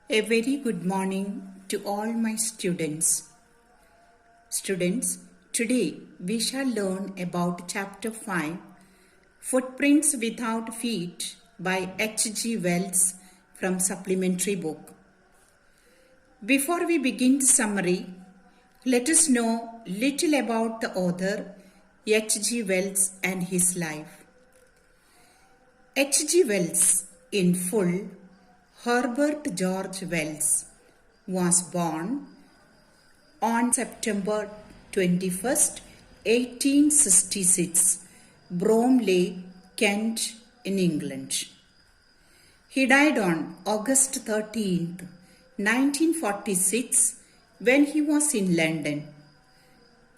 A very good morning to all my students. Students, today we shall learn about Chapter 5, Footprints Without Feet by H.G. Wells from Supplementary book. Before we begin the summary, let us know little about the author H.G. Wells and his life. H.G. Wells, in full, Herbert George Wells, was born on September 21st, 1866, Bromley, Kent, in England. He died on August 13th, 1946, when he was in London.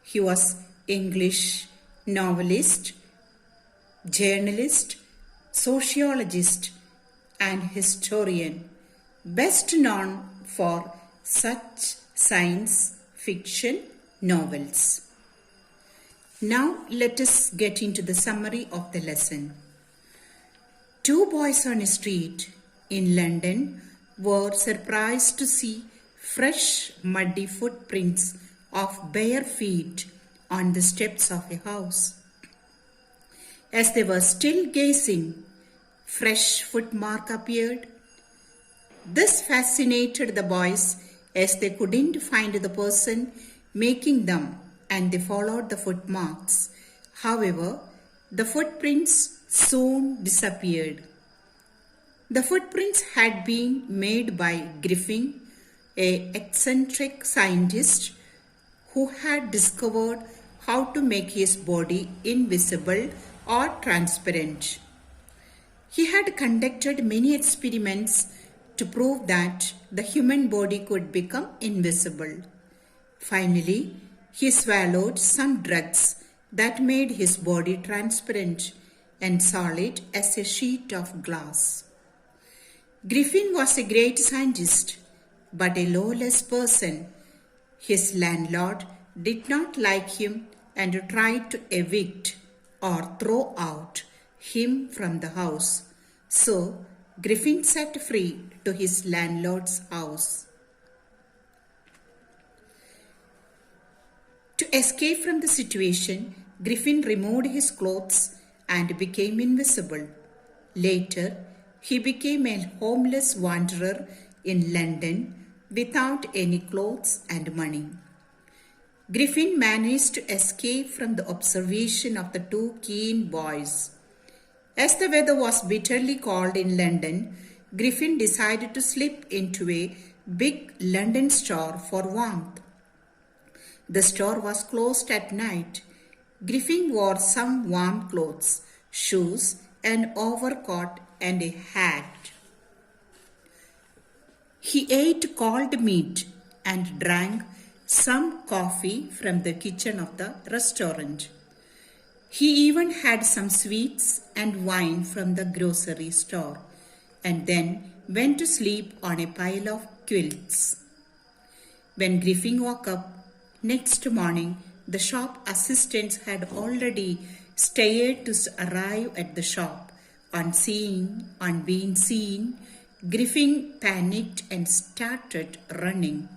He was English novelist, journalist, sociologist, and historian, best known for such science fiction novels. Now let us get into the summary of the lesson. Two boys on a street in London were surprised to see fresh muddy footprints of bare feet on the steps of a house. As they were still gazing, fresh footmark appeared. This fascinated the boys as they couldn't find the person making them, and they followed the footmarks. However, the footprints soon disappeared. The footprints had been made by Griffin, an eccentric scientist who had discovered how to make his body invisible or transparent. He had conducted many experiments to prove that the human body could become invisible. Finally, he swallowed some drugs that made his body transparent and solid as a sheet of glass. Griffin was a great scientist, but a lawless person. His landlord did not like him and tried to evict or throw out him from the house. So Griffin set free to his landlord's house. To escape from the situation, Griffin removed his clothes and became invisible. Later, he became a homeless wanderer in London without any clothes and money. Griffin managed to escape from the observation of the two keen boys. As the weather was bitterly cold in London, Griffin decided to slip into a big London store for warmth. The store was closed at night. Griffin wore some warm clothes, shoes, an overcoat, and a hat. He ate cold meat and drank some coffee from the kitchen of the restaurant. He even had some sweets and wine from the grocery store, and then went to sleep on a pile of quilts. When Griffin woke up next morning, the shop assistants had already stayed to arrive at the shop. On being seen, Griffin panicked and started running.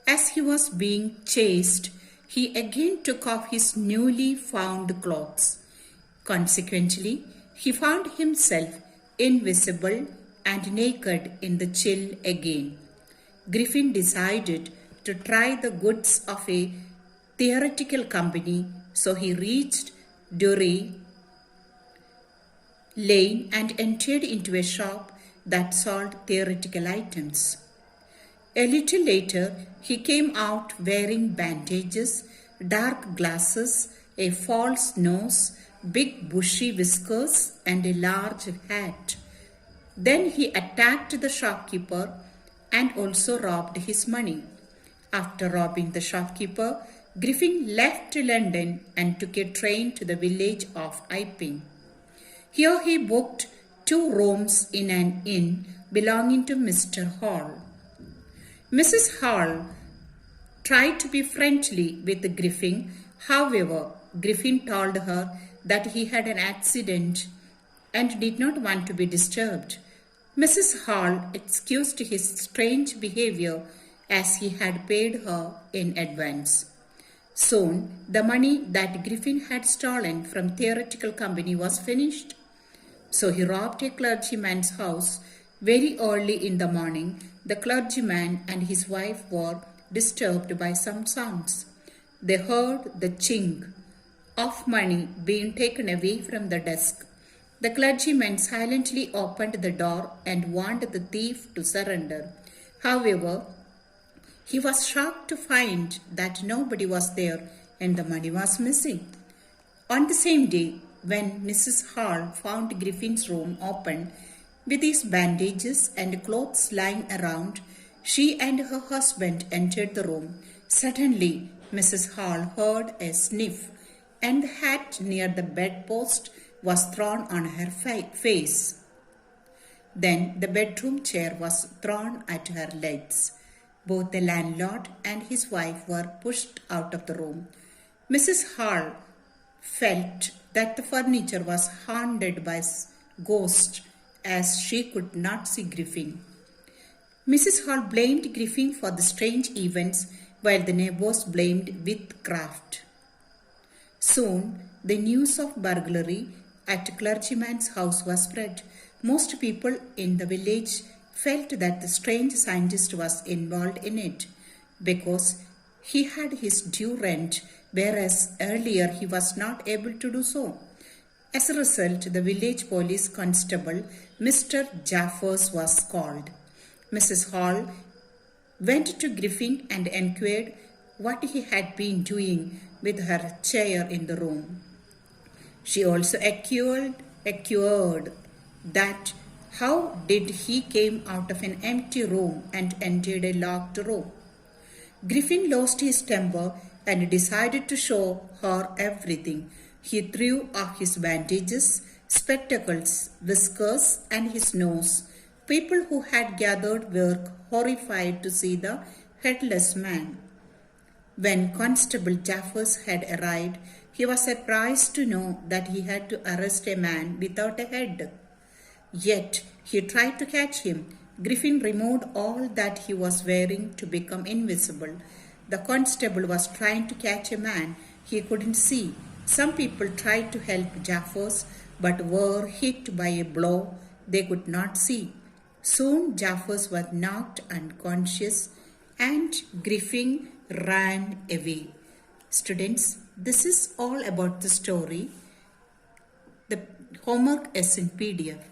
As he was being chased, he again took off his newly found clothes. Consequently, he found himself invisible and naked in the chill again. Griffin decided to try the goods of a theatrical company, so he reached Drury Lane and entered into a shop that sold theatrical items. A little later, he came out wearing bandages, dark glasses, a false nose, big bushy whiskers, and a large hat. Then he attacked the shopkeeper and also robbed his money. After robbing the shopkeeper, Griffin left London and took a train to the village of Iping. Here he booked 2 rooms in an inn belonging to Mr. Hall. Mrs. Hall tried to be friendly with Griffin. However, Griffin told her that he had an accident and did not want to be disturbed. Mrs. Hall excused his strange behavior as he had paid her in advance. Soon, the money that Griffin had stolen from theatrical company was finished. So he robbed a clergyman's house very early in the morning. The clergyman and his wife were disturbed by some sounds. They heard the chink of money being taken away from the desk. The clergyman silently opened the door and warned the thief to surrender. However, he was shocked to find that nobody was there and the money was missing. On the same day, when Mrs. Hall found Griffin's room open with his bandages and clothes lying around, she and her husband entered the room. Suddenly, Mrs. Hall heard a sniff, and the hat near the bedpost was thrown on her face. Then the bedroom chair was thrown at her legs. Both the landlord and his wife were pushed out of the room. Mrs. Hall felt that the furniture was haunted by ghosts as she could not see Griffin. Mrs. Hall blamed Griffin for the strange events while the neighbors blamed witchcraft. Soon, the news of burglary at a clergyman's house was spread. Most people in the village felt that the strange scientist was involved in it because he had his due rent, whereas earlier he was not able to do so. As a result, the village police constable, Mr. Jaffers, was called. Mrs. Hall went to Griffin and inquired what he had been doing with her chair in the room. She also accused that how did he came out of an empty room and entered a locked room. Griffin lost his temper and decided to show her everything. He threw off his bandages, spectacles, whiskers, and his nose. People who had gathered were horrified to see the headless man. When Constable Jaffers had arrived, he was surprised to know that he had to arrest a man without a head. Yet he tried to catch him. Griffin removed all that he was wearing to become invisible. The constable was trying to catch a man he couldn't see. Some people tried to help Jaffers but were hit by a blow they could not see. Soon Jaffers was knocked unconscious and Griffin ran away. Students, this is all about the story. The homework is in PDF.